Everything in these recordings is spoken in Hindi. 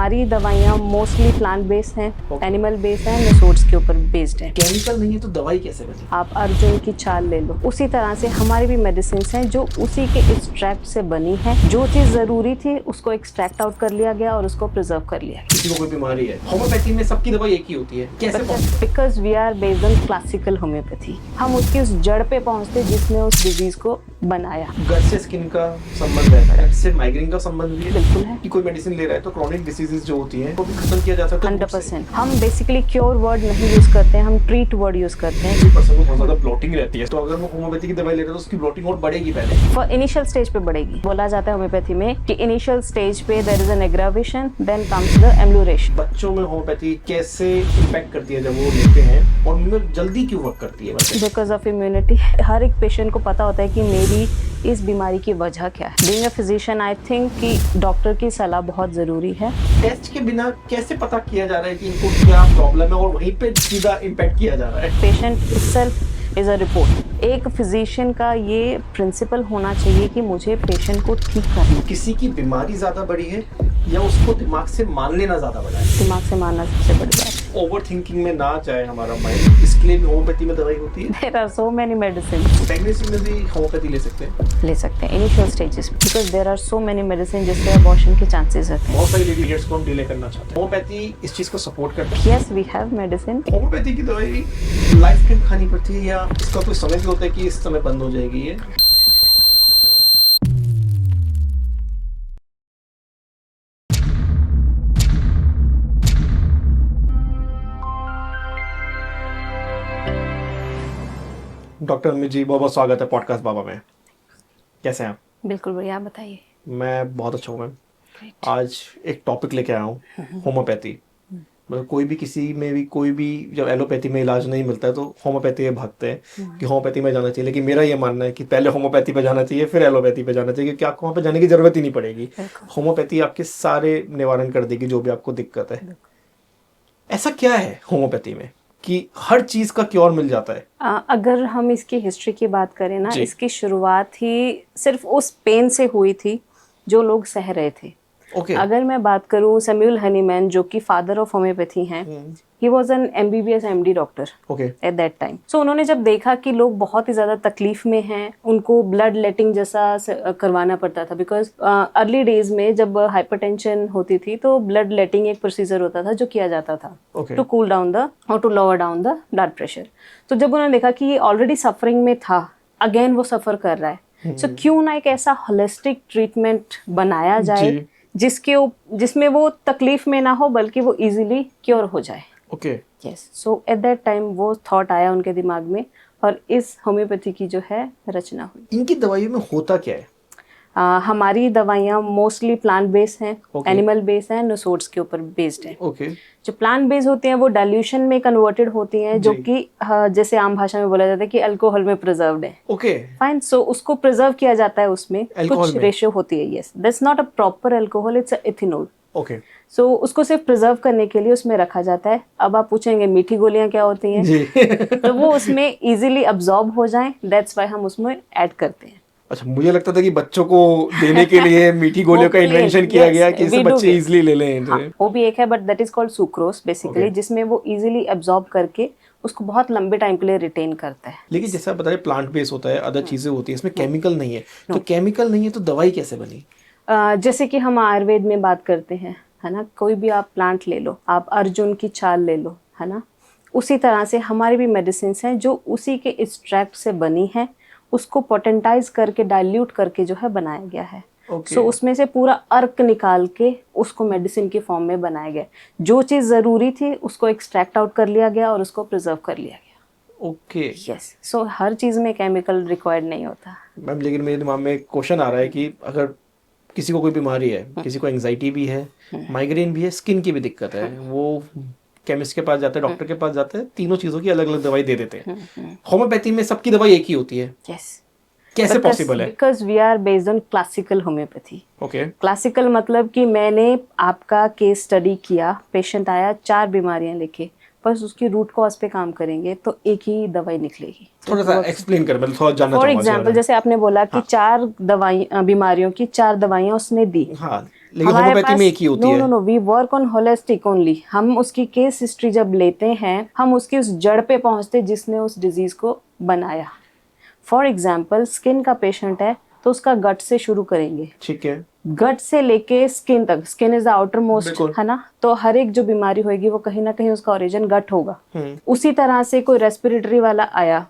हमारी दवाइयाँ मोस्टली प्लांट बेस्ड हैं, एनिमल बेस्ड हैं, रिसोर्स के ऊपर बेस्ड हैं। केमिकल नहीं है तो दवाई कैसे बनी? आप अर्जुन की छाल ले लो, उसी तरह से हमारी भी मेडिसिन हैं जो उसी के एक्सट्रैक्ट से बनी है। जो चीज जरूरी थी उसको एक्सट्रैक्ट आउट कर लिया गया और उसको प्रिजर्व कर लिया गया। किसी को कोई बीमारी है, होम्योपैथी में सबकी दवाई एक ही होती है, कैसे possible? Because we are based on classical homeopathy. हम उसकी उस जड़ पे पहुंचते जिसने उस डिजीज को बनाया। गट से स्किन का संबंध रहता है, गट से माइग्रेन का संबंध भी है। बिल्कुल है कि कोई मेडिसिन ले रहा है तो क्रॉनिक डिसीजेज जो होती हैं वो भी खत्म किया जा सकता है 100%। हम बेसिकली क्योर वर्ड नहीं यूज करते हैं, हम ट्रीट वर्ड यूज करते हैं। किसी पर्सन को बहुत ज्यादा ब्लोटिंग रहती है तो अगर वो होम्योपैथी की दवाई ले रहा है तो उसकी ब्लोटिंग और बढ़ेगी पहले। फॉर इनिशियल स्टेज पे बढ़ेगी। बोला जाता है होम्योपैथी में कि इनिशियल स्टेज पे there is an aggravation, then comes the amelioration. बच्चों में होम्योपैथी कैसे इम्पैक्ट करती है जब वो लेते हैं और उनमें जल्दी क्यों वर्क करती है? Because of immunity. हर एक पेशेंट को पता होता है कि मेरी इस बीमारी की वजह क्या है। Being a physician I think कि डॉक्टर की सलाह बहुत जरूरी है। टेस्ट के बिना कैसे पता किया जा रहा है कि इनको क्या प्रॉब्लम है और वहीं पे सीधा इम्पैक्ट किया जा रहा है? Patient itself is a report. एक फिजिशियन का ये प्रिंसिपल होना चाहिए कि मुझे पेशेंट को ठीक करना है। किसी की बीमारी ज्यादा बड़ी है या उसको दिमाग से मान लेना ज्यादा बड़ा है? दिमाग से मानना सबसे बड़ी बात। ओवर थिंकिंग में ना जाए हमारा माइंड, इसके लिए भी होम्योपैथी में दवाई होती है। There are so many medicine. Pregnancy में भी होम्योपैथी ले सकते हैं? ले सकते हैं initial stages, because there are so many medicine जिससे अबॉर्शन के चांसेस रहते हैं। बहुत सारी लेडी हेयर्स को हम डिले करना चाहते हैं, होम्योपैथी इस चीज को सपोर्ट करता है। Yes we have medicine. Homeopathy की दवाई लाइफ टाइम खानी पड़ती है या इसका कोई समय भी होता है कि इस समय बंद हो जाएगी ये? डॉक्टर अमित जी, बहुत बहुत स्वागत है पॉडकास्ट बाबा में। कैसे हैं आप? बिल्कुल बढ़िया, आप बताइए। मैं बहुत अच्छा हूँ मैम। आज एक टॉपिक लेके आया हूँ, होम्योपैथी। मतलब कोई भी किसी में भी कोई भी जब एलोपैथी में इलाज नहीं मिलता है तो होम्योपैथी में भागते हैं कि होम्योपैथी में जाना चाहिए, लेकिन मेरा ये मानना है कि पहले होम्योपैथी पे जाना चाहिए फिर एलोपैथी पे जाना चाहिए, क्योंकि आपको वहाँ पे जाने की जरूरत ही नहीं पड़ेगी। होम्योपैथी आपके सारे निवारण कर देगी जो भी आपको दिक्कत है। ऐसा क्या है होम्योपैथी में कि हर चीज का क्योर मिल जाता है? अगर हम इसकी हिस्ट्री की बात करें ना, जी। इसकी शुरुआत ही सिर्फ उस पेन से हुई थी जो लोग सह रहे थे। ओके। अगर मैं बात करूं सैमुअल हनीमैन जो कि फादर ऑफ होम्योपैथी हैं, he was an MBBS MD doctor okay. At that time. So उन्होंने जब देखा कि लोग बहुत ही ज्यादा तकलीफ में हैं, उनको ब्लड लेटिंग जैसा करवाना पड़ता था, बिकॉज अर्ली डेज में जब हाइपरटेंशन होती थी तो ब्लड लेटिंग एक प्रोसीजर होता था जो किया जाता था टू कूल डाउन द और to lower down the blood pressure. तो जब उन्होंने देखा कि ये ऑलरेडी सफरिंग में था, अगेन वो सफर कर रहा है, सो क्यों ना एक ऐसा होलिस्टिक ट्रीटमेंट बनाया जाए जिसमें वो तकलीफ में ना हो बल्कि वो इजीली क्योर हो जाए। Okay. Yes, so at that time वो थॉट आया उनके दिमाग में और इस होम्योपैथी की जो है रचना हुई। इनकी दवाइयों में होता क्या है? हमारी दवाइयाँ मोस्टली प्लांट बेस्ड हैं, Okay. एनिमल बेस्ड हैं, रिसोर्स के ऊपर बेस्ड हैं। ओके। जो प्लांट बेस्ड होती हैं वो डाइल्यूशन में कन्वर्टेड होती हैं, जो जी। कि जैसे आम भाषा में बोला जाता है कि अल्कोहल में प्रिजर्व्ड है। ओके। फाइन, सो उसको प्रिजर्व किया जाता है, उसमें Alcohol कुछ में? रेशियो होती है। Yes, that's not a proper alcohol, it's ethanol. Okay. So उसको सिर्फ प्रिजर्व करने के लिए उसमें रखा जाता है। अब आप पूछेंगे मीठी गोलियां क्या होती हैं? जी। तो वो उसमें इजीली अब्सॉर्ब हो जाएं, दैट्स व्हाई हम उसमें ऐड करते हैं। अच्छा, मुझे लगता था कि बच्चों को देने के लिए मीठी गोलियों का इन्वेंशन किया गया कि इससे बच्चे इजीली ले लें। हाँ, वो भी एक है, but that is called sucrose basically, Okay. जिसमें वो इजीली अब्सॉर्ब करके उसको बहुत लंबे टाइम के लिए रिटेन करता है। लेकिन जैसे आप बता रहे प्लांट बेस होता है, अदर चीजें होती है, इसमें केमिकल नहीं है, तो केमिकल नहीं है तो दवाई कैसे बनी? जैसे कि हम आयुर्वेद में बात करते हैं, है ना, कोई भी आप प्लांट ले लो, आप अर्जुन की छाल ले लो, है ना, उसी तरह से हमारी भी मेडिसिन हैं जो उसी के एक्सट्रैक्ट से बनी है, उसको पोटेंटाइज करके डाइल्यूट करके जो है बनाया गया है। Okay. सो उसमें से पूरा अर्क निकाल के उसको मेडिसिन की फॉर्म में बनाया गया। जो चीज़ ज़रूरी थी उसको एक्सट्रैक्ट आउट कर लिया गया और उसको प्रिजर्व कर लिया गया। ओके। यस, सो हर चीज़ में केमिकल रिक्वायर्ड नहीं होता। मैम, लेकिन मेरे दिमाग में एक क्वेश्चन आ रहा है कि अगर किसी को कोई बीमारी है, किसी को एंजाइटी भी है, माइग्रेन भी है, स्किन की भी दिक्कत है, वो केमिस्ट के पास जाते हैं, डॉक्टर के पास जाते हैं, तीनों चीज़ों की अलग अलग दवाई दे देते हैं। होम्योपैथी में सबकी दवाई एक ही होती है, यस, कैसे पॉसिबल है? Because we are based on classical homeopathy. Okay. Classical मतलब कि मैंने आपका केस स्टडी किया, पेशेंट आया 4 बीमारियां लेके, बस उसकी रूट कॉज पे काम करेंगे तो एक ही दवाई निकलेगी। थोड़ा सा एक्सप्लेन कर, मैं थोड़ा जानना फॉर चाहूंगा। एग्जाम्पल, जैसे आपने बोला कि 4 बीमारियों की 4 दवाइयां उसने दी, हाँ। लेकिन होम्योपैथी में एक ही होती है। No we work on holistic only. हम उसकी केस हिस्ट्री जब लेते हैं, हम उसकी उस जड़ पे पहुंचते जिसने उस डिजीज को बनाया। फॉर एग्जाम्पल स्किन का पेशेंट है तो उसका गट से शुरू करेंगे, ठीक है। गट से लेके स्किन तक। Skin is the outer most, बिल्कुल। है ना। तो हर एक जो बीमारी होगी वो कहीं ना कहीं उसका ओरिजिन गट होगा। हम्म। उसी तरह से कोई रेस्पिरेटरी वाला आया,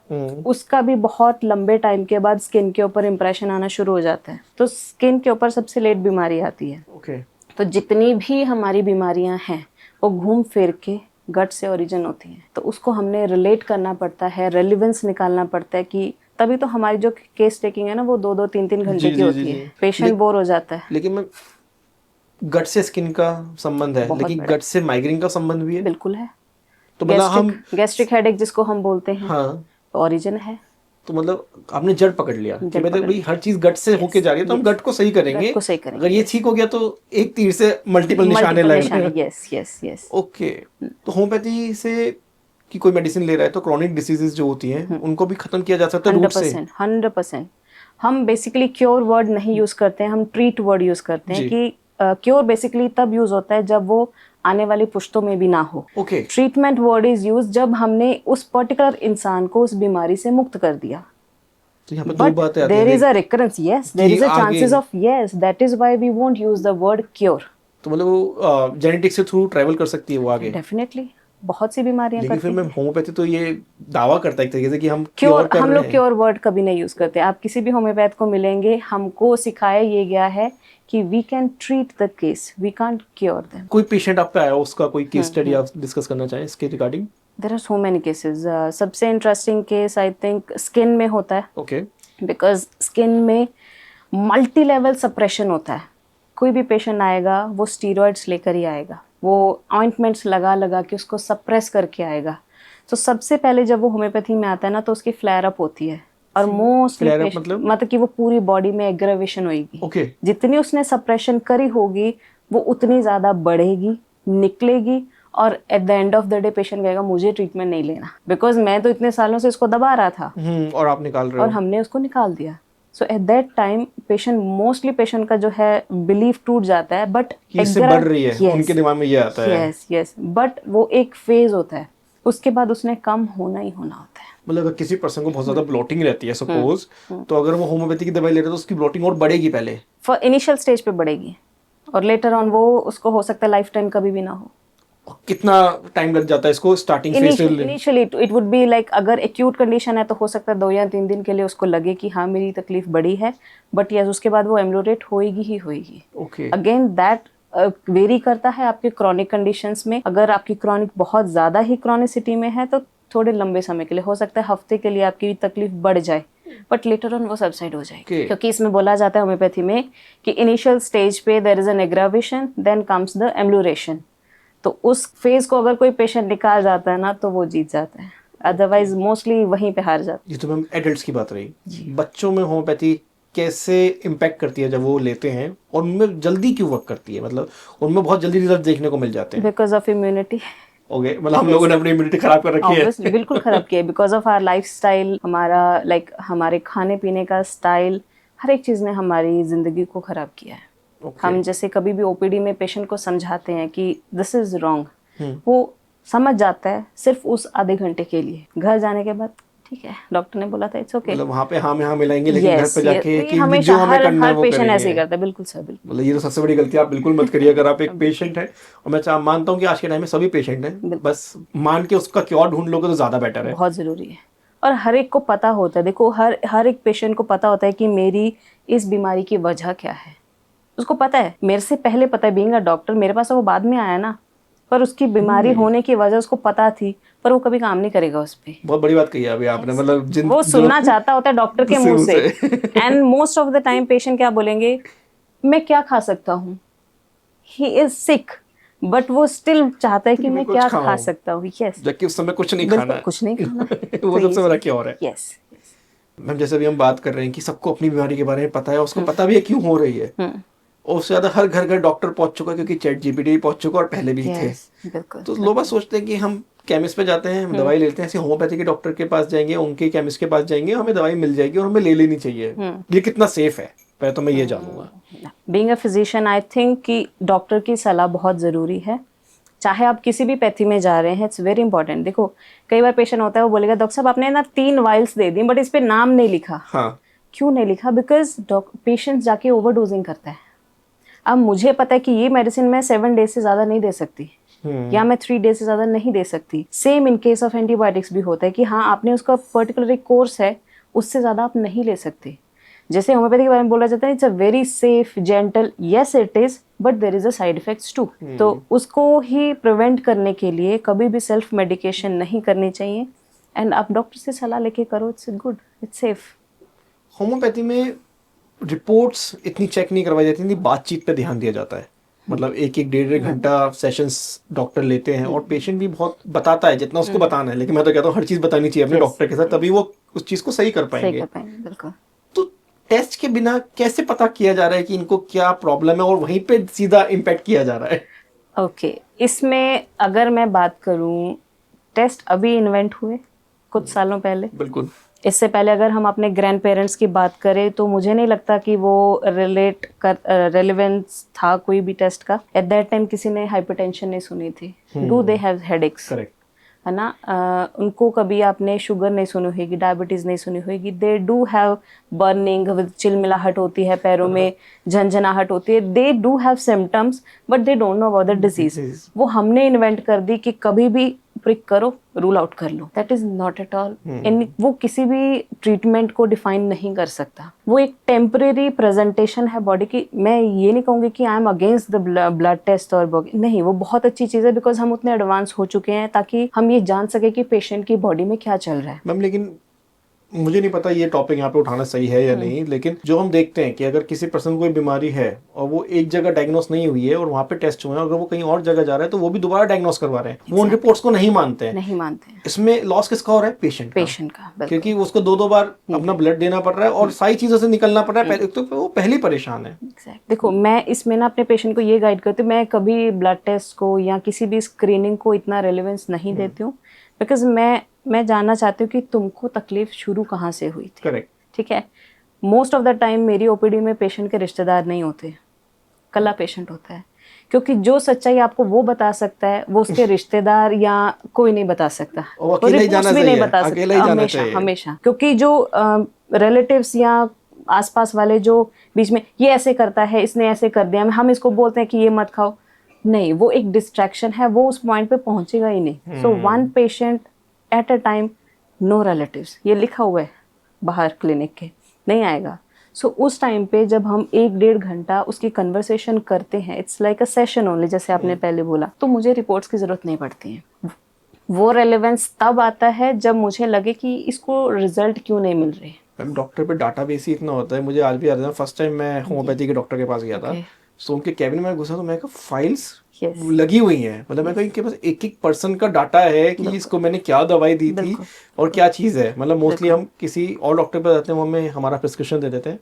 उसका भी बहुत लंबे टाइम के बाद स्किन के ऊपर इंप्रेशन आना शुरू हो जाता है। तो स्किन के ऊपर सबसे लेट बीमारी आती है। ओके। तो जितनी भी हमारी बीमारियां हैं वो घूम फिर के गट से ओरिजिन होती हैं। तो उसको हमने रिलेट करना पड़ता है, रेलिवेंस निकालना पड़ता है कि तभी तो हमारी जो केस टेकिंग है ना वो 2-2 3-3 घंटे की होती है। पेशेंट बोर हो जाता है। लेकिन मैं गट से स्किन का संबंध है, लेकिन गट से माइग्रेन का संबंध भी है। बिल्कुल है। तो मतलब हम गैस्ट्रिक हेडेक जिसको हम बोलते हैं, हाँ, तो ओरिजिन है। तो मतलब आपने जड़ पकड़ लिया कि मतलब भाई हर चीज गट से होके जा रही है, तो हम गट को सही करेंगे। गट को सही करेंगे। अगर ये ठीक हो गया तो एक तीर से मल्टीपल निशाने लगेंगे। Yes yes yes. ओके। तो होम्योपैथी से कि कोई मेडिसिन ले रहा है तो क्रॉनिक डिसीजेस जो होती हैं उनको भी खत्म किया जा सकता है रूट से। 100%। हम बेसिकली क्योर वर्ड नहीं यूज करते हैं, हम ट्रीट वर्ड यूज करते हैं कि क्योर बेसिकली तब यूज होता है जब वो आने वाली पुश्तों में भी ना हो। Okay. Treatment word is use जब हमने उस पर्टिकुलर इंसान को उस बीमारी से मुक्त कर दिया। तो यहाँ पे दो बातें आती हैं। There is a recurrence, yes, there is a chances of, yes, that is why we won't use the word cure. तो मतलब वो जेनेटिक्स से थ्रू ट्रैवल कर सकती है वो आगे। डेफिनेटली बहुत सी बीमारियां लेकिन करती फिर मैं होम्योपैथी तो ये दावा करता है एक तरीके से कि हम क्योर, कर हम रहे लोग हैं। क्योर वर्ड कभी नहीं यूज करते। आप किसी भी होम्योपैथ को मिलेंगे, हमको सिखाया ये गया है कि we can treat the case, we can't cure them. कोई पेशेंट आप पे आया उसका कोई केस स्टडी आप डिस्कस करना चाहें इसके regarding? There are so many cases. सबसे interesting case I think skin में होता है। ओके। बिकॉज स्किन में मल्टी लेवल सप्रेशन होता है। कोई भी पेशेंट आएगा वो स्टीरॉइड्स लेकर ही आएगा, वो ऑइंटमेंट्स लगा लगा के उसको सप्रेस करके आएगा। तो सबसे पहले जब वो होम्योपैथी में आता है ना तो उसकी फ्लेयर अप होती है, और मोस्टली मतलब कि वो पूरी बॉडी में एग्रेवेशन होगी। ओके। जितनी उसने सप्रेशन करी होगी वो उतनी ज्यादा बढ़ेगी, निकलेगी, और at the end of the day patient कहेगा मुझे ट्रीटमेंट नहीं लेना, बिकॉज मैं तो इतने सालों से इसको दबा रहा था और आप निकाल रहे हो और हमने उसको निकाल दिया। So at that time patient, mostly patient का जो है बिलीफ टूट जाता है, बट इससे बढ़ रही है, उनके दिमाग में ये आता है। यस यस, बट वो एक फेज होता है, उसके बाद उसने कम होना ही होना होता है। मतलब अगर किसी पर्सन को बहुत ज्यादा ब्लोटिंग रहती है सपोज, तो अगर वो होम्योपैथी की दवाई ले रहे तो उसकी ब्लोटिंग और बढ़ेगी पहले, फॉर इनिशियल स्टेज पे बढ़ेगी, और लेटर ऑन वो उसको हो सकता है लाइफ टाइम कभी भी ना हो। कितना टाइम लग जाता है इसको स्टार्टिंग फेज से? Initially it would be like, अगर एक्यूट कंडीशन है तो हो सकता है 2 या 3 दिन के लिए उसको लगे कि हाँ मेरी तकलीफ बड़ी है, बट यस उसके बाद वो एम्लोरेट होएगी ही होएगी। ओके। अगेन दैट वेरी करता है आपके क्रॉनिक कंडीशंस में। अगर आपकी क्रॉनिक बहुत ज्यादा ही क्रॉनिसिटी में है तो थोड़े लंबे समय के लिए, हो सकता है हफ्ते के लिए आपकी तकलीफ बढ़ जाए, बट लेटर ऑन वो सबसाइड हो जाएगी। क्योंकि इसमें बोला जाता है होम्योपैथी में कि इनिशियल स्टेज पे there is an aggravation, then comes the amelioration. तो उस फेज को अगर कोई पेशेंट निकाल जाता है ना तो वो जीत जाता है, अदरवाइज मोस्टली वहीं पे हार जाता है। ये तो मैम एडल्ट्स की बात रही। बच्चों में होम्योपैथी कैसे इम्पैक्ट करती है जब वो लेते हैं, और उनमें जल्दी क्यों वर्क करती है? मतलब उनमें बहुत जल्दी रिजल्ट देखने को मिल जाते हैं। Because of immunity. ओके, मतलब हम लोगों ने अपनी इम्यूनिटी खराब कर रखी है। बिल्कुल खराब किया है, बिकॉज ऑफ आवर लाइफस्टाइल, हमारा लाइक हमारे खाने पीने का स्टाइल, हर एक चीज ने हमारी जिंदगी को खराब किया है। हम जैसे कभी भी ओपीडी में पेशेंट को समझाते हैं कि दिस इज रॉन्ग, वो समझ जाता है सिर्फ उस आधे घंटे के लिए। घर जाने के बाद ठीक है डॉक्टर ने बोला था, इट्स ओके, मतलब वहाँ पे हाँ में हाँ मिलाएंगे, लेकिन घर पे जाके कि हमेशा जो हमें करना है वो पेशेंट करेंगे। ऐसे ही करता है। बिल्कुल सर, बिल्कुल। मतलब ये तो सबसे बड़ी गलती आप बिल्कुल मत करिए अगर आप एक पेशेंट है, और मैं मानता हूँ कि आज के टाइम में सभी पेशेंट हैं, बस मान के उसका क्योर ढूंढ लोगे तो ज्यादा बेटर है। बहुत जरूरी है, और हर एक को पता होता है। देखो हर एक पेशेंट को पता होता है कि मेरी इस बीमारी की वजह क्या है, उसको पता है, मेरे से पहले पता है। बीइंग अ डॉक्टर मेरे पास वो बाद में आया ना, पर उसकी बीमारी होने की वजह उसको पता थी, पर वो कभी काम नहीं करेगा उस पे। बहुत बड़ी बात कही अभी आपने, मतलब वो सुनना चाहता होता है डॉक्टर के मुंह से। And most of the time patient क्या बोलेंगे, मैं क्या खा सकता हूँ, ही इज सिक, बट वो स्टिल चाहता है कि मैं क्या खा सकता हूँ। यस, जबकि उस समय कुछ नहीं खाना है। कुछ नहीं खाना वो सबसे बड़ा क्योर है। यस मैम जैसे अभी हम बात कर रहे हैं कि सबको अपनी बीमारी के बारे में पता है, उसको पता भी है क्यों हो रही है, और उससे ज्यादा हर घर घर डॉक्टर पहुंच चुका है, क्योंकि चैट जीपीटी भी पहुंच चुका और पहले भी थे। तो लोग बस सोचते हैं कि हम केमिस्ट पे जाते हैं, हम दवाई लेते हैं, ऐसे होम्योपैथी के डॉक्टर के पास जाएंगे, उनके केमिस्ट के पास जाएंगे, हमें दवाई मिल जाएगी और हमें ले लेनी चाहिए। ये कितना सेफ है? पहले तो मैं ये जानूंगा। Being a physician I think कि डॉक्टर की सलाह बहुत ज़रूरी है, चाहे आप किसी भी पैथी में जा रहे हैं, इट्स वेरी इंपॉर्टेंट। देखो कई बार पेशेंट होता है, वो बोलेगा डॉक्टर साहब आपने ना 3 वाइल्स दे दी बट इस पे नाम नहीं लिखा। हाँ, क्यों नहीं लिखा? बिकॉज पेशेंट जाके ओवरडोजिंग करता है। अब मुझे पता है कि ये मेडिसिन मैं 7 डेज से ज़्यादा नहीं दे सकती, या मैं 3 डेज से ज़्यादा नहीं दे सकती। Same in case of antibiotics भी होता है कि हाँ आपने उसका पर्टिकुलर एक कोर्स है, उससे ज़्यादा आप नहीं ले सकते। जैसे होम्योपैथी के बारे में बोला जाता है it's a very safe gentle, yes it is but there is a side effects too. तो उसको ही प्रिवेंट करने के लिए कभी भी सेल्फ मेडिकेशन नहीं करनी चाहिए, एंड आप डॉक्टर से सलाह लेके करो, it's good, it's safe. Homeopathy में रिपोर्ट्स इतनी चेक नहीं करवाई जाती, इतनी बातचीत पे ध्यान दिया जाता है। मतलब एक एक 1.5 घंटा सेशंस डॉक्टर लेते हैं और पेशेंट भी बहुत बताता है जितना उसको बताना है, लेकिन मैं तो कहता हूँ हर चीज़ बतानी चाहिए अपने डॉक्टर के साथ, तभी वो उस चीज़ को सही कर पाएंगे। बिल्कुल। तो टेस्ट के बिना कैसे पता किया जा रहा है कि इनको क्या प्रॉब्लम है और वहीं पे सीधा इम्पैक्ट किया जा रहा है? ओके इसमें अगर मैं बात करूं, टेस्ट अभी इन्वेंट हुए कुछ सालों पहले। बिल्कुल। इससे पहले अगर हम अपने ग्रैंड पेरेंट्स की बात करें तो मुझे नहीं लगता कि वो रेलेवेंस था कोई भी टेस्ट का। एट दैट टाइम किसी ने हाइपरटेंशन नहीं सुनी थी, do they have headaches, correct. है ना। उनको कभी आपने शुगर नहीं सुनी होगी, डायबिटीज नहीं सुनी होगी। दे डू हैव बर्निंग, चिलमिलाहट होती है पैरों में, झंझनाहट होती है, they do have symptoms but they don't know about the disease. वो हमने इन्वेंट कर दी कि कभी भी प्रिक करो, रूल आउट कर लो। That is not at all. वो किसी भी ट्रीटमेंट को डिफाइन नहीं कर सकता। वो एक टेम्परेरी प्रेजेंटेशन है बॉडी की। मैं ये नहीं कहूंगी कि I am against the blood test और नहीं, वो बहुत अच्छी चीज़ है बिकॉज हम उतने एडवांस हो चुके हैं ताकि हम ये जान सके कि पेशेंट की बॉडी में क्या चल रहा है। मैम लेकिन मुझे नहीं पता ये टॉपिक यहाँ पे उठाना सही है या नहीं, लेकिन जो हम देखते हैं कि अगर किसी पर्सन को कोई बीमारी है और वो एक जगह डायग्नोस नहीं हुई है और वहाँ पे टेस्ट हुए हैं, अगर वो कहीं और जगह जा रहा है तो वो भी दोबारा डायग्नोस करवा रहे हैं, वो उन रिपोर्ट्स को नहीं मानते हैं। नहीं मानते हैं। इसमें लॉस किसका हो रहा है? पेशेंट पेशेंट का, क्योंकि उसको 2-2 बार अपना ब्लड देना पड़ रहा है और सारी चीजों से निकलना पड़ रहा है, तो वो पहले परेशान है। देखो मैं इसमें ना अपने पेशेंट को ये गाइड करती हूँ, मैं कभी ब्लड टेस्ट को या किसी भी स्क्रीनिंग को इतना रेलेवेंस नहीं देती हूँ, बिकॉज मैं जानना चाहती हूँ कि तुमको तकलीफ शुरू कहाँ से हुई थी। करेक्ट। ठीक है। मोस्ट ऑफ द टाइम मेरी ओपीडी में पेशेंट के रिश्तेदार नहीं होते, कल्ला पेशेंट होता है, क्योंकि जो सच्चाई आपको वो बता सकता है वो उसके रिश्तेदार या कोई नहीं बता सकता, और अकेला ही जाना भी नहीं चाहिए, बता अकेला ही सकता जाना हमेशा चाहिए। हमेशा, क्योंकि जो रिलेटिव्स या आसपास वाले जो बीच में ये ऐसे करता है, इसने ऐसे कर दिया, हम इसको बोलते हैं कि ये मत खाओ, नहीं, वो एक डिस्ट्रैक्शन है, वो उस पॉइंट पे पहुंचेगा ही नहीं। So 1 patient at a time, no relatives, ये लिखा हुआ है बाहर क्लिनिक के, नहीं आएगा। सो उस टाइम पे जब हम 1-1.5 घंटा उसकी कन्वर्सेशन करते हैं, it's like a session only, जैसे आपने पहले बोला, तो मुझे रिपोर्ट्स की जरूरत नहीं पड़ती है। वो रेलेवेंस तब आता है जब मुझे लगे कि इसको रिजल्ट क्यों नहीं मिल रहे। मैम डॉक्टर पे डाटाबेस ही इतना होता है, मुझे आज भी याद है फर्स्ट टाइम मैं होम्योपैथी के डॉक्टर के पास गया था, तो उनके कैबिन में घुसा तो मैं कहा फाइल्स लगी हुई हैं, मतलब मैं कहा इनके पास एक पर्सन का डाटा है कि इसको मैंने क्या दवाई दी थी और क्या चीज़ है। मतलब मोस्टली हम किसी और डॉक्टर पे जाते हैं, वो हमें हमारा प्रिस्क्रिप्शन दे देते हैं,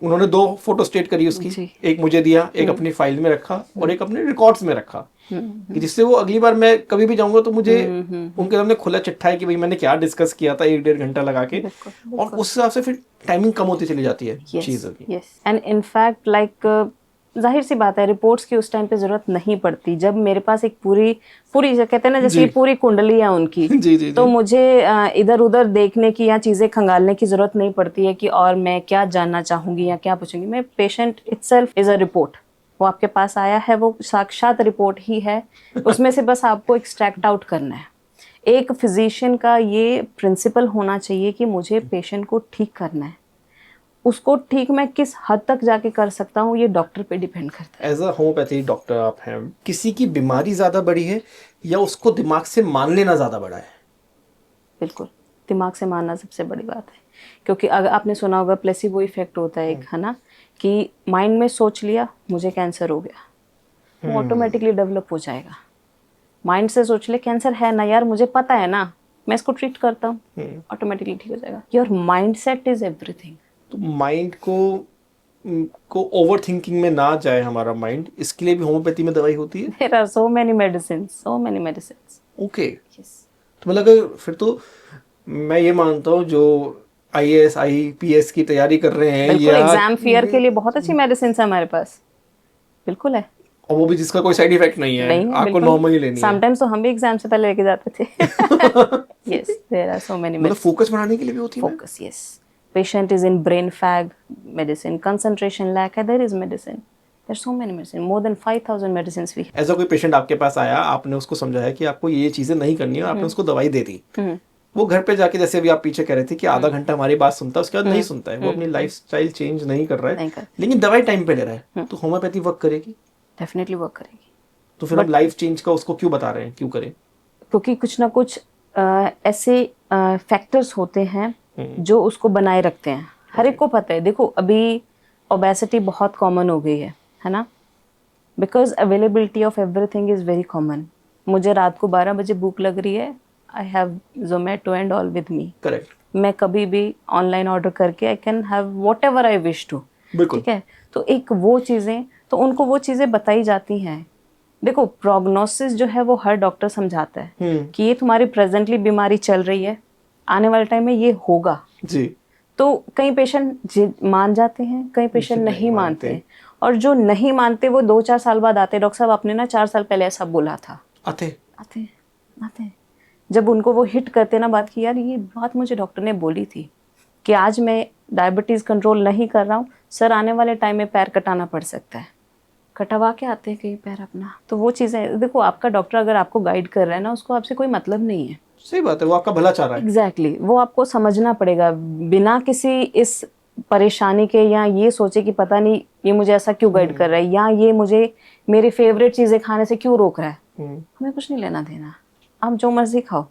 उन्होंने 2 फोटो स्टेट करी उसकी, एक मुझे दिया, एक अपनी फाइल में रखा और एक अपने रिकॉर्ड्स में रखा, कि जिससे वो अगली बार मैं कभी भी जाऊंगा तो मुझे उनके सामने खुला चिट्ठा है कि भाई मैंने क्या डिस्कस किया था 1-1.5 घंटा लगा के, और उस हिसाब से फिर टाइमिंग कम होती चली जाती है चीज़ों की। एंड इनफैक्ट लाइक जाहिर सी बात है रिपोर्ट्स की उस टाइम पे जरूरत नहीं पड़ती, जब मेरे पास एक पूरी जो कहते हैं ना जैसे पूरी कुंडली है उनकी जी। तो मुझे इधर उधर देखने की या चीजें खंगालने की जरूरत नहीं पड़ती है कि और मैं क्या जानना चाहूंगी या क्या पूछूंगी। मैं patient itself is a report, वो आपके पास आया है, वो साक्षात रिपोर्ट ही है, उसमें से बस आपको एक्सट्रैक्ट आउट करना है। एक फिजिशियन का ये प्रिंसिपल होना चाहिए कि मुझे पेशेंट को ठीक करना है, उसको ठीक मैं किस हद तक जाके कर सकता हूँ ये डॉक्टर पे डिपेंड करता है। एज अ होम्योपैथी डॉक्टर आप हैं, किसी की बीमारी ज़्यादा बड़ी है या उसको दिमाग से मान लेना ज़्यादा बड़ा है? बिल्कुल, दिमाग से मानना सबसे बड़ी बात है, क्योंकि अगर आपने सुना होगा प्लेसिबो इफेक्ट होता है एक, है ना, कि माइंड में सोच लिया मुझे कैंसर हो गया, वो ऑटोमेटिकली डेवलप हो जाएगा। माइंड से सोच ले कैंसर है ना यार, मुझे पता है ना, मैं इसको ट्रीट करता हूँ, ऑटोमेटिकली ठीक हो जाएगा। Your mind set is everything. तो माइंड को ओवर थिंकिंग में ना जाए हमारा माइंड, इसके लिए भी होम्योपैथी में दवाई होती है? There are so many medicines, okay. Yes. तो मतलब फिर तो मैं ये मानता हूँ जो आईएएस आईपीएस की तैयारी कर रहे हैं बिल्कुल, या एग्जाम फियर के लिए बहुत अच्छी मेडिसिन है हमारे पास, बिल्कुल है। और वो भी जिसका कोई साइड इफेक्ट नहीं है, नहीं है, आपको बिल्कुल। नॉर्मली लेनी है। समटाइम्स तो हम भी एग्जाम से पहले लेके जाते थे। Yes, there are so many मतलब फोकस बढ़ाने के लिए भी होती है? focus, yes. Patient is in brain fag, medicine. Concentration lack, there is medicine. There's so many medicine. More than 5,000 medicines we have. ऐसा कोई पेशेंट आपके पास आया, आपने उसको समझाया कि आपको ये चीजें नहीं करनी है, आपने उसको दवाई दे दी, वो घर पे जाके, जैसे अभी आप पीछे कह रहे थे कि आधा घंटा हमारी बात सुनता है, उसके बाद नहीं सुनता है, वो अपनी लाइफ स्टाइल चेंज नहीं कर रहा है, लेकिन दवाई टाइम पे ले रहा है, तो होम्योपैथी वर्क करेगी? डेफिनेटली वर्क करेगी। तो फिर हम लाइफ चेंज का उसको क्यों बता रहे हैं, क्यों करें? क्योंकि कुछ ना कुछ ऐसे फैक्टर्स होते हैं जो उसको बनाए रखते हैं। हर एक को पता है, देखो अभी ओबेसिटी बहुत कॉमन हो गई है ना, because availability of everything is very common. मुझे रात को 12 बजे भूख लग रही है, I have Zomato and all with me. Correct. मैं कभी भी ऑनलाइन ऑर्डर करके I can have whatever I wish to. बिल्कुल। ठीक है, तो एक वो चीज़ें, तो उनको वो चीज़ें बताई जाती हैं। देखो प्रोग्नोसिस जो है वो हर डॉक्टर समझाता है कि ये तुम्हारी प्रेजेंटली बीमारी चल रही है, आने वाले टाइम में ये होगा जी। तो कई पेशेंट मान जाते हैं, कई पेशेंट नहीं मानते हैं, और जो नहीं मानते वो 2-4 साल बाद आते, डॉक्टर साहब आपने ना 4 साल पहले ऐसा बोला था। आते आते आते जब उनको वो हिट करते ना बात की, यार ये बात मुझे डॉक्टर ने बोली थी कि आज मैं डायबिटीज कंट्रोल नहीं कर रहा हूँ सर, आने वाले टाइम में पैर कटाना पड़ सकता है। कटवा के आते हैं कई पैर अपना। तो वो चीज़ें देखो, आपका डॉक्टर अगर आपको गाइड कर रहा है ना, उसको आपसे कोई मतलब नहीं है। सही बात है, वो आपका भला चाह रहा है। एग्जैक्टली, वो आपको समझना पड़ेगा बिना किसी इस परेशानी के, या ये सोचे कि पता नहीं ये मुझे ऐसा क्यों गाइड कर रहा है, या ये मुझे मेरी फेवरेट चीजें खाने से क्यों रोक रहा है। हमें कुछ नहीं लेना देना, आप जो मर्जी खाओ,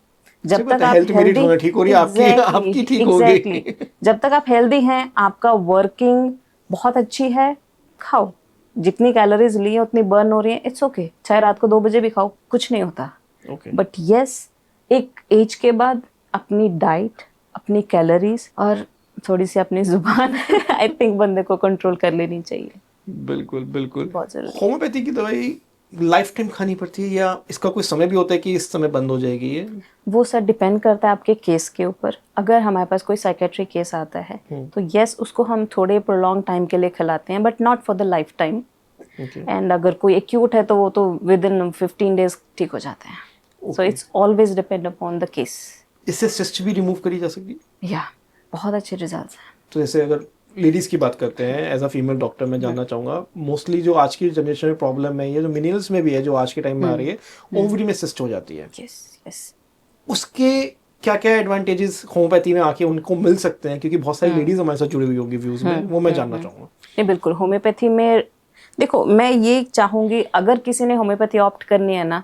जब तक आप हेल्दी, ठीक हो रही है, आपकी ठीक होगी। जब तक आप हेल्दी हैं, आपका वर्किंग बहुत अच्छी है, खाओ, जितनी कैलोरीज ली है उतनी बर्न हो रही है, इट्स ओके। चाहे रात को 2 बजे भी खाओ, कुछ नहीं होता। बट यस, एक एज के बाद अपनी डाइट, अपनी कैलोरीज और थोड़ी सी अपनी जुबान आई थिंक बंदे को कंट्रोल कर लेनी चाहिए। बिल्कुल बिल्कुल, बहुत जरूरी। होम्योपैथी की दवाई लाइफ टाइम खानी पड़ती है या इसका कोई समय भी होता है कि इस समय बंद हो जाएगी ये? वो सर डिपेंड करता है आपके केस के ऊपर। अगर हमारे पास कोई साइकेट्रिक केस आता है तो यस, उसको हम थोड़े प्रोलॉन्ग टाइम के लिए खिलाते हैं, but not for the life time. And अगर कोई एक्यूट है तो वो तो विद इन 15 डेज ठीक हो जाते हैं। So it's always depend upon the case. इससे सिस्ट भी रिमूव करी जा सकती है? या बहुत अच्छे रिजल्ट्स हैं। तो जैसे अगर लेडीज की बात करते हैं, एज अ फीमेल डॉक्टर मैं जानना चाहूंगा, मोस्टली जो आज की जनरेशन में प्रॉब्लम है, ये जो मिनियल्स में भी है, जो आज के टाइम में आ रही है, ओवरी में सिस्ट हो जाती है। Yes yes. उसके क्या क्या एडवांटेजेस होम्योपैथी में आके उनको मिल सकते हैं, क्योंकि बहुत सारी लेडीज हमारे साथ जुड़ी हुई होगी व्यूज में, वो मैं जानना चाहूंगा। नहीं बिल्कुल, होम्योपैथी में देखो, मैं ये चाहूंगी अगर किसी ने होम्योपैथी ऑप्ट करनी है ना,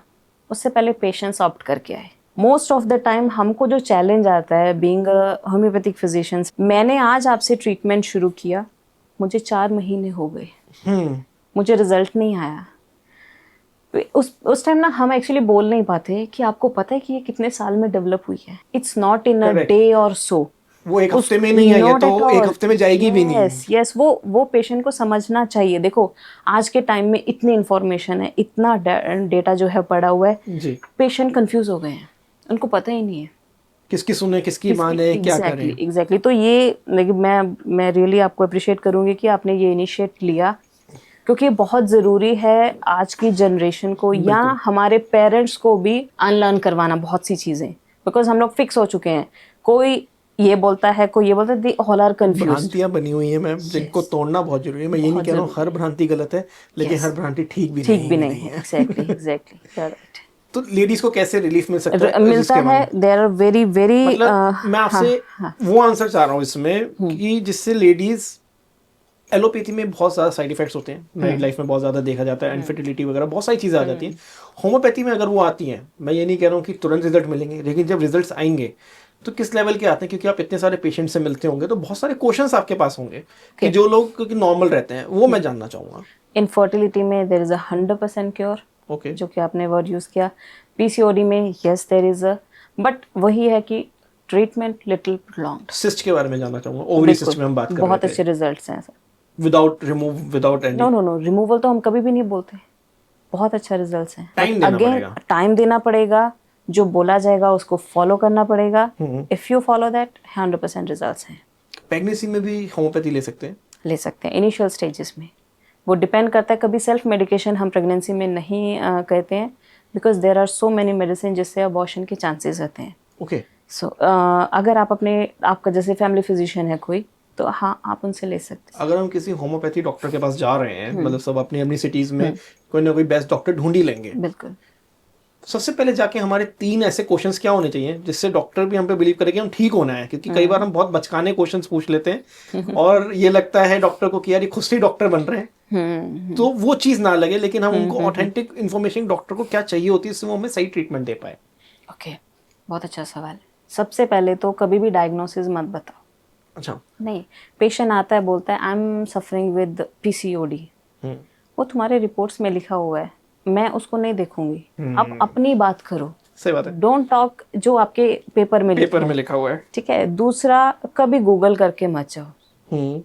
उससे पहले पेशेंस ऑप्ट करके आए। मोस्ट ऑफ द टाइम हमको जो चैलेंज आता है बीइंग होम्योपैथिक फिजिशियंस, मैंने आज आपसे ट्रीटमेंट शुरू किया, मुझे 4 महीने हो गए, मुझे रिजल्ट नहीं आया। उस टाइम ना हम एक्चुअली बोल नहीं पाते कि आपको पता है कि ये कितने साल में डेवलप हुई है। It's not in a day और सो। वो एक हफ्ते में नहीं है, ये तो एक हफ्ते में जाएगी भी नहीं। यस, वो पेशेंट को समझना चाहिए। देखो आज के टाइम में इतनी इंफॉर्मेशन है, इतना डेटा जो है पड़ा हुआ है, पेशेंट कंफ्यूज हो गए हैं, उनको पता ही नहीं है किसकी सुने, किसकी माने, क्या करें। एग्जैक्टली। तो ये मैं रियली आपको अप्रिशिएट करूंगी कि आपने ये इनिशिएट लिया, क्योंकि बहुत ज़रूरी है आज की जनरेशन को या हमारे पेरेंट्स को भी अनलर्न करवाना बहुत सी चीज़ें, बिकॉज हम लोग फिक्स हो चुके हैं। कोई ये बोलता है, कोई ये बोलता है, दे ऑल आर कंफ्यूज्ड। भ्रांतियां बनी हुई हैं मैम, जिनको तोड़ना बहुत जरूरी है। मैं ये नहीं कह रहा हूँ हर भ्रांति गलत है, लेकिन हर भ्रांति ठीक भी नहीं है। एग्जैक्टली। तो लेडीज को कैसे रिलीफ मिल सकता है? मिलता है, देयर आर वेरी मतलब मैं आपसे वो आंसर चाह रहा हूँ इसमें कि जिससे लेडीज, एलोपैथी में बहुत ज़्यादा साइड इफेक्ट्स होते हैं, मैरिड लाइफ में बहुत ज़्यादा देखा जाता है, इनफर्टिलिटी वगैरह बहुत सारी चीज़ें आ जाती हैं। होम्योपैथी में अगर वो आती हैं, मैं ये नहीं कह रहा हूँ कि तुरंत रिजल्ट मिलेंगे, लेकिन जब रिजल्ट्स आएंगे तो किस लेवल के आते हैं, क्योंकि आप इतने सारे पेशेंट से मिलते होंगे तो बहुत सारे क्वेश्चंस आपके पास होंगे कि जो लोग नॉर्मल रहते हैं, वो मैं जानना चाहूँगा। इनफर्टिलिटी में देयर इज 100% क्योर, ओके, जो कि आपने वर्ड यूज़ किया। पीसीओडी में yes there is a, but वही है कि ट्रीटमेंट लिटिल प्रोलॉन्ग्ड। सिस्ट के बारे में जानना चाहूँगा, ओवरी सिस्ट में हम बात कर रहे थे। बहुत अच्छे रिजल्ट्स हैं sir, without any. No removal तो हम कभी भी नहीं बोलते, बहुत अच्छा रिजल्ट्स हैं। अगेन टाइम देना पड़ेगा, जो बोला जाएगा उसको फॉलो करना पड़ेगा। If you follow that 100% results हैं। प्रेगनेंसी में भी होम्योपैथी ले सकते हैं? ले सकते हैं इनिशियल स्टेजेस में। वो डिपेंड करता है, कभी सेल्फ मेडिकेशन हम प्रेगनेंसी में नहीं कहते हैं, because there are so many medicine जिससे अबॉर्शन के चांसेस रहते हैं। ओके। सो अगर आप आपका जैसे फैमिली फिजिशियन है कोई, तो हाँ आप उनसे ले सकते हैं। अगर हम किसी होम्योपैथी डॉक्टर के पास जा रहे हैं, मतलब सब अपनी अपनी सिटीज में कोई ना कोई बेस्ट डॉक्टर ढूंढ ही लेंगे, बिल्कुल। सबसे पहले जाके हमारे 3 ऐसे क्वेश्चंस क्या होने चाहिए जिससे डॉक्टर भी हम पे बिलीव करे कि हम ठीक होना है? क्योंकि कई बार हम बहुत बचकाने क्वेश्चंस पूछ लेते हैं और ये लगता है डॉक्टर को कि यार ये खुद से डॉक्टर बन रहे हैं, तो वो चीज ना लगे, लेकिन हम उनको ऑथेंटिक इन्फॉर्मेशन डॉक्टर को क्या चाहिए होती है इससे वो हमें सही ट्रीटमेंट दे पाए। ओके, बहुत अच्छा सवाल। सबसे पहले तो कभी भी डायग्नोसिस मत बताओ। अच्छा। नहीं, पेशेंट आता है बोलता है I am suffering with PCOD, वो तुम्हारे रिपोर्ट्स में लिखा हुआ है, मैं उसको नहीं देखूंगी। आप अपनी बात करो। सही बात है। डोंट टॉक जो आपके पेपर में लिखा हुआ है। ठीक है। दूसरा, कभी गूगल करके मत जाओ।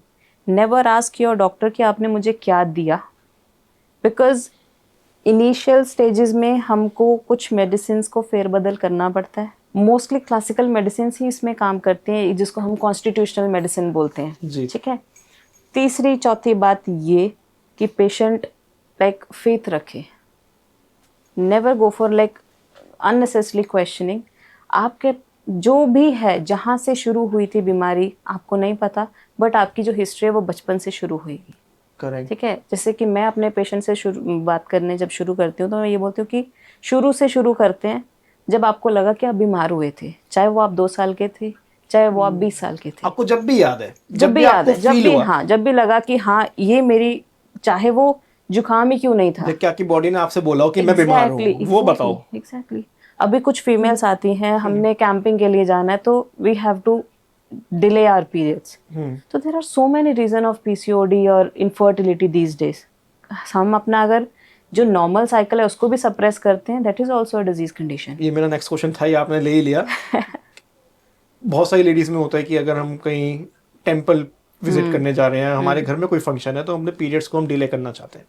नेवर आस्क योर डॉक्टर कि आपने मुझे क्या दिया, बिकॉज इनिशियल स्टेजेस में हमको कुछ मेडिसिन को फेरबदल करना पड़ता है। मोस्टली क्लासिकल मेडिसिन ही इसमें काम करते हैं, जिसको हम कॉन्स्टिट्यूशनल मेडिसिन बोलते हैं। ठीक है। तीसरी चौथी बात ये कि पेशेंट लाइक फेथ रखे। Never go for like unnecessary questioning. आपके जो भी है, जहाँ से शुरू हुई थी बीमारी आपको नहीं पता, बट आपकी जो हिस्ट्री है वो बचपन से शुरू हुई। करेक्ट। ठीक है। जैसे कि मैं अपने पेशेंट से बात करने जब शुरू करती हूँ तो मैं ये बोलती हूँ कि शुरू से शुरू करते हैं, जब आपको लगा कि आप बीमार हुए थे, चाहे वो आप 2 साल के थे, चाहे वो आप 20 साल के थे। आपको जब भी याद है, जब भी याद है, जब भी लगा कि हाँ ये मेरी, चाहे वो जुकाम ही क्यों नहीं था, क्या की बॉडी ने आपसे बोला हो कि मैं बीमार हूँ, वो बताओ। एग्जैक्टली। अभी कुछ फीमेल्स आती हैं, हमने कैंपिंग के लिए जाना है, तो we have to delay our periods. तो there are so many reason of PCOD और इनफर्टिलिटी दीज डेज। हम अपना अगर जो नॉर्मल साइकिल है उसको भी सप्रेस करते हैं, that is also a disease condition. ये मेरा नेक्स्ट क्वेश्चन था, ये आपने ले ही लिया। बहुत सारी लेडीज में होता है कि अगर हम कहीं टेम्पल विजिट करने जा रहे हैं, हमारे घर में कोई फंक्शन है, तो हमने पीरियड्स को हम डिले करना चाहते हैं,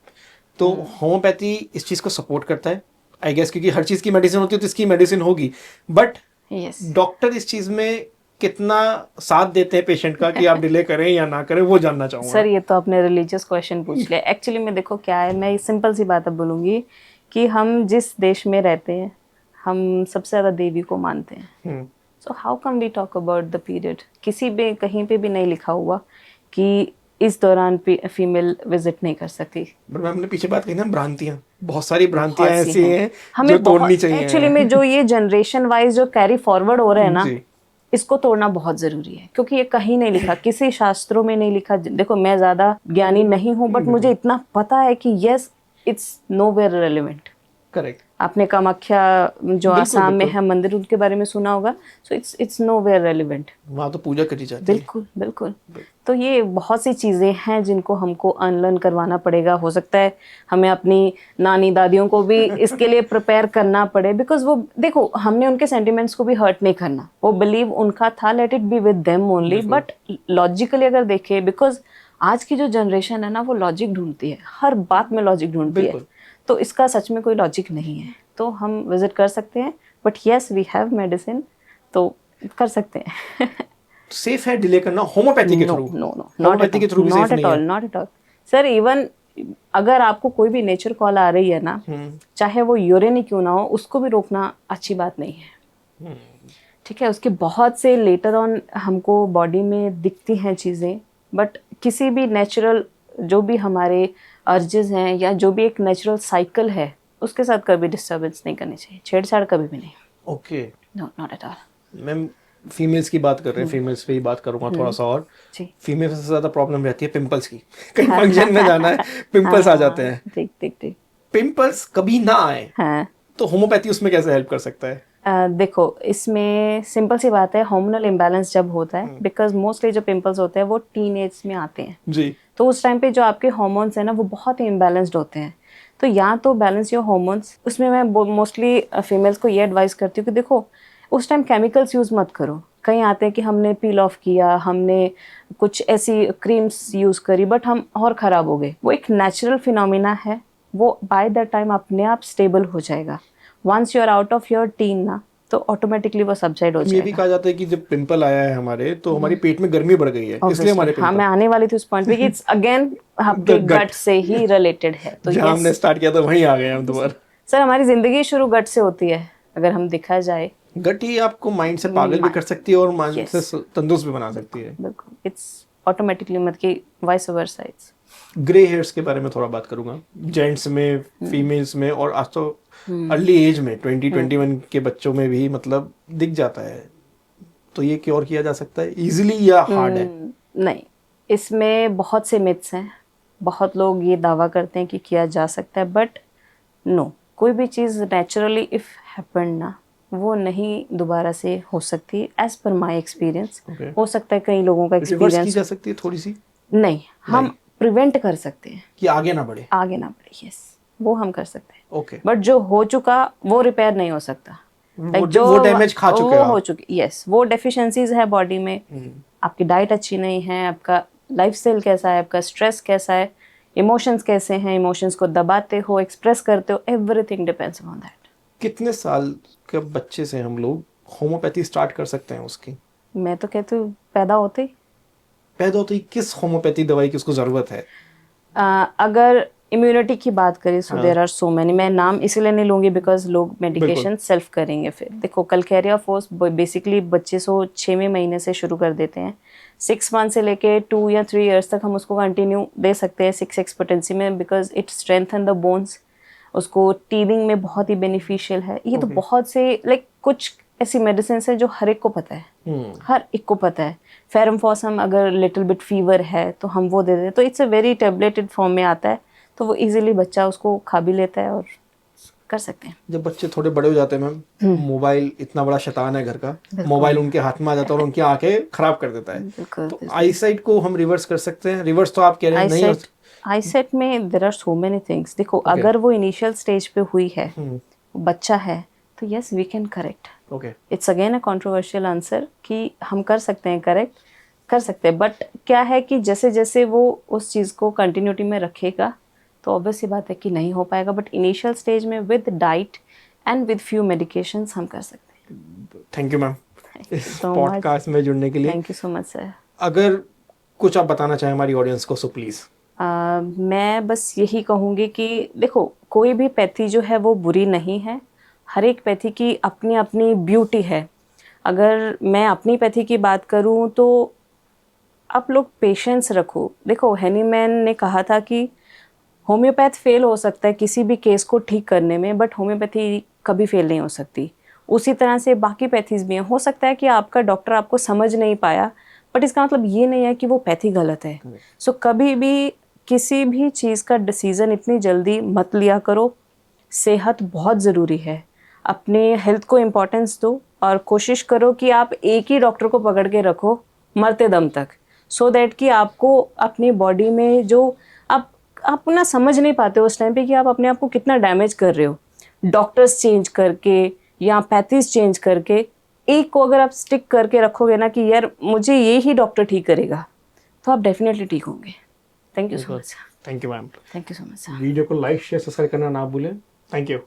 तो होम्योपैथी इस चीज को सपोर्ट करता है आई गेस, क्योंकि हर चीज की मेडिसिन होती है तो इसकी मेडिसिन होगी, बट डॉक्टर इस चीज में कितना साथ देते हैं पेशेंट का कि आप डिले करें या ना करें, वो जानना चाहूंगा। सर ये तो आपने रिलीजियस क्वेश्चन पूछ लिया। एक्चुअली में देखो क्या है, मैं सिंपल सी बात अब बोलूंगी कि हम जिस देश में रहते हैं, हम सबसे ज्यादा देवी को मानते हैं। So how come we talk about the period? किसी भी कहीं पे भी नहीं लिखा हुआ कि इस दौरान फीमेल विजिट नहीं कर सकती। बट मैं अपने पीछे बात कही ना, भ्रांतियां, बहुत सारी भ्रांतियां ऐसी हैं हमें जो तोड़नी चाहिए। एक्चुअली में जो ये जनरेशन वाइज जो कैरी फॉरवर्ड हो रहे हैं ना, इसको तोड़ना बहुत जरूरी है, क्योंकि ये कहीं नहीं लिखा, किसी शास्त्रों में नहीं लिखा। देखो मैं ज्यादा ज्ञानी नहीं हूँ, बट मुझे इतना पता है कि yes, it's nowhere relevant. Correct. आपने कामाख्या जो आसाम में है मंदिर, उनके बारे में सुना होगा। So it's nowhere relevant. वहाँ तो पूजा करी जाती है। बिल्कुल बिल्कुल। तो ये बहुत सी चीजें हैं जिनको हमको अनलर्न करवाना पड़ेगा। हो सकता है हमें अपनी नानी दादियों को भी इसके लिए प्रिपेयर करना पड़े, बिकॉज वो देखो, हमने उनके सेंटिमेंट्स को भी हर्ट नहीं करना। वो बिलीव उनका था, let it be with them only, but logically अगर देखें, बिकॉज आज की जो जनरेशन है ना, वो लॉजिक ढूंढती है, हर बात में लॉजिक ढूंढती है। तो इसका सच में कोई लॉजिक नहीं है। तो हम विजिट कर सकते हैं, but yes we have medicine, तो कर सकते हैं। सेफ है डिले करना होम्योपैथी के थ्रू? नो, होम्योपैथी के थ्रू भी सेफ नहीं है। Not at all sir. Even अगर आपको कोई भी नेचर कॉल आ रही है ना, चाहे वो यूरिन ही क्यों ना हो, उसको भी रोकना अच्छी बात नहीं है। ठीक है। उसके बहुत से लेटर ऑन हमको बॉडी में दिखती हैं चीजें, बट किसी भी नेचुरल जो भी हमारे अर्जेस हैं या जो भी एक नेचुरल साइकिल है, उसके साथ कभी डिस्टर्बेंस नहीं करनी चाहिए, छेड़छाड़ कभी भी नहीं। Okay. No, not at all. Ma'am females की बात कर रहे हैं, फीमेल्स पे ही बात करूंगा थोड़ा सा और। फीमेल से ज्यादा प्रॉब्लम रहती है पिंपल्स की। कहीं फंक्शन में जाना है, पिंपल्स आ जाते हैं। ठीक ठीक ठीक। पिंपल्स कभी ना आए तो होम्योपैथी उसमें कैसे हेल्प कर सकता है? देखो इसमें सिंपल सी बात है, हार्मोनल इम्बैलेंस जब होता है, बिकॉज मोस्टली जो पिंपल्स होते हैं वो टीन एज में आते हैं जी। तो उस टाइम पे जो आपके हार्मोन्स हैं ना, वो बहुत ही इम्बैलेंस्ड होते हैं। तो या तो बैलेंस योर हार्मोन्स। उसमें मैं मोस्टली फीमेल्स को ये एडवाइस करती हूँ कि देखो उस टाइम केमिकल्स यूज मत करो। कहीं आते हैं कि हमने पील ऑफ किया, हमने कुछ ऐसी क्रीम्स यूज करी, बट हम और खराब हो गए। वो एक नेचुरल फिनोमिना है, वो बाय द टाइम अपने आप स्टेबल हो जाएगा। Once you are out of your teen ना, तो ऑटोमेटिकली वो सबसाइड हो ये भी जाएगा। कहा जाता है कि जब पिंपल आया है हमारे तो हमारी पेट में गर्मी बढ़ गई है, इसलिए हमारे हाँ, मैं पिंपल। आने वाली थी उस पॉइंट पे कि इट्स अगेन आपके The gut. गट से ही रिलेटेड है। तो जहाँ हमने यस स्टार्ट किया था वहीं आ गए हम दोबारा। सर, हमारी जिंदगी शुरू गट से होती है अगर हम देखा जाए। गट ही आपको माइंड से पागल भी कर सकती है और माइंड Yes. से तंदुरुस्त भी बना सकती है। बिल्कुल, इट्स ऑटोमेटिकली मतलब कि vice versa it's. Grey hairs के बारे में थोड़ा बात करूंगा, जेंट्स में, फीमेल्स में, और आज तो अर्ली एज में 20-21 के बच्चों में भी मतलब दिख जाता है। तो ये क्योर किया जा सकता है इजीली या हार्ड है? नहीं, इसमें बहुत से मिथ्स हैं। बहुत लोग ये दावा करते हैं कि किया जा सकता है, बट नो, कोई भी चीज़ नेचुरली इफ हैपन ना, वो नहीं दोबारा से हो सकती as per my experience. Okay. हो सकता है कई लोगों का रिवर्स की एक्सपीरियंस जा सकती है थोड़ी सी, नहीं, हम प्रिवेंट कर सकते हैं कि आगे ना बढ़े। आगे ना बढ़े। यस, वो हम कर सकते हैं, ओके, बट जो हो चुका वो रिपेयर नहीं हो सकता। वो डैमेज खा चुके वो हैं हो आप। चुकी, यस, वो डेफिशिएंसीज है बॉडी में। आपकी डाइट अच्छी नहीं है, आपका लाइफस्टाइल कैसा है, आपका स्ट्रेस कैसा है, इमोशंस कैसे हैं, इमोशंस को दबाते हो, एक्सप्रेस करते हो, एवरीथिंग डिपेंड्स ऑन दैट। कितने साल के बच्चे से हम लोग होम्योपैथी स्टार्ट कर सकते हैं उसकी? मैं तो कहती हूँ पैदा होते ही। पैदा होते ही किस होम्योपैथी दवाई की उसको जरूरत है? अगर इम्यूनिटी की बात करें सो हाँ। There are so many. मैं नाम इसीलिए नहीं लूंगी बिकॉज लोग मेडिकेशन बिल्कुल। सेल्फ करेंगे। फिर देखो, कलकैरिया फोर्स बेसिकली बच्चे को 6वें महीने से शुरू कर देते हैं। 6 मंथ से लेके 2 या 3 इयर्स तक हम उसको कंटिन्यू दे सकते हैं 6x पोटेंसी में, because it strengthen the bones. उसको टीदिंग में बहुत ही बेनिफिशियल है। ये तो बहुत से कुछ ऐसी मेडिसिन है जो हर एक को पता है, हर एक को पता है। फेरमफॉस हम अगर लिटिल बिट फीवर है तो हम वो दे दें, तो it's a very tabulated form में आता है, तो वो इजीली बच्चा उसको खा भी लेता है और कर सकते हैं। जब बच्चे थोड़े बड़े हो जाते हैं मैम, मोबाइल इतना बड़ा शैतान है घर का, मोबाइल उनके हाथ में आ जाता है और उनकी आंखें खराब कर देता है। बिल्कुल, तो आई साइट को हम रिवर्स कर सकते हैं? रिवर्स तो आप कह रहे हैं नहीं आईसेट में there are so many things. देखो, अगर वो इनिशियल स्टेज पे हुई है, बच्चा है, तो yes we can correct. Okay, it's again a controversial answer कि हम कर सकते हैं, करेक्ट कर सकते हैं, बट क्या है कि जैसे जैसे वो उस चीज़ को कंटिन्यूटी में रखेगा तो ऑब्वियस सी बात है कि नहीं हो पाएगा, बट इनिशियल स्टेज में with diet and with few medications हम कर सकते हैं। थैंक यू मैम इस so पॉडकास्ट में जुड़ने के लिए। Thank you so much sir. अगर कुछ आप बताना चाहें हमारी ऑडियंस को सो प्लीज़। मैं बस यही कहूँगी कि देखो, कोई भी पैथी जो है वो बुरी नहीं है। हर एक पैथी की अपनी अपनी ब्यूटी है। अगर मैं अपनी पैथी की बात करूँ तो आप लोग पेशेंस रखो। देखो, हैनीमैन ने कहा था कि होम्योपैथ फेल हो सकता है किसी भी केस को ठीक करने में, बट होम्योपैथी कभी फेल नहीं हो सकती। उसी तरह से बाकी पैथीज भी हैं। हो सकता है कि आपका डॉक्टर आपको समझ नहीं पाया, बट इसका मतलब ये नहीं है कि वो पैथी गलत है। सो कभी भी किसी भी चीज़ का डिसीज़न इतनी जल्दी मत लिया करो। सेहत बहुत ज़रूरी है, अपने हेल्थ को इम्पोर्टेंस दो और कोशिश करो कि आप एक ही डॉक्टर को पकड़ के रखो मरते दम तक, सो दैट कि आपको अपनी बॉडी में जो आप ना समझ नहीं पाते उस टाइम पे कि आप अपने आप को कितना डैमेज कर रहे हो। डॉक्टर्स चेंज करके या पैथीज चेंज करके एक को अगर आप स्टिक करके रखोगे ना कि यार मुझे ये ही डॉक्टर ठीक करेगा, तो आप डेफिनेटली ठीक होंगे। Thank you so much. Thank you ma'am. Thank you so much. Video को लाइक शेयर सब्सक्राइब करना ना भूलें। Thank you.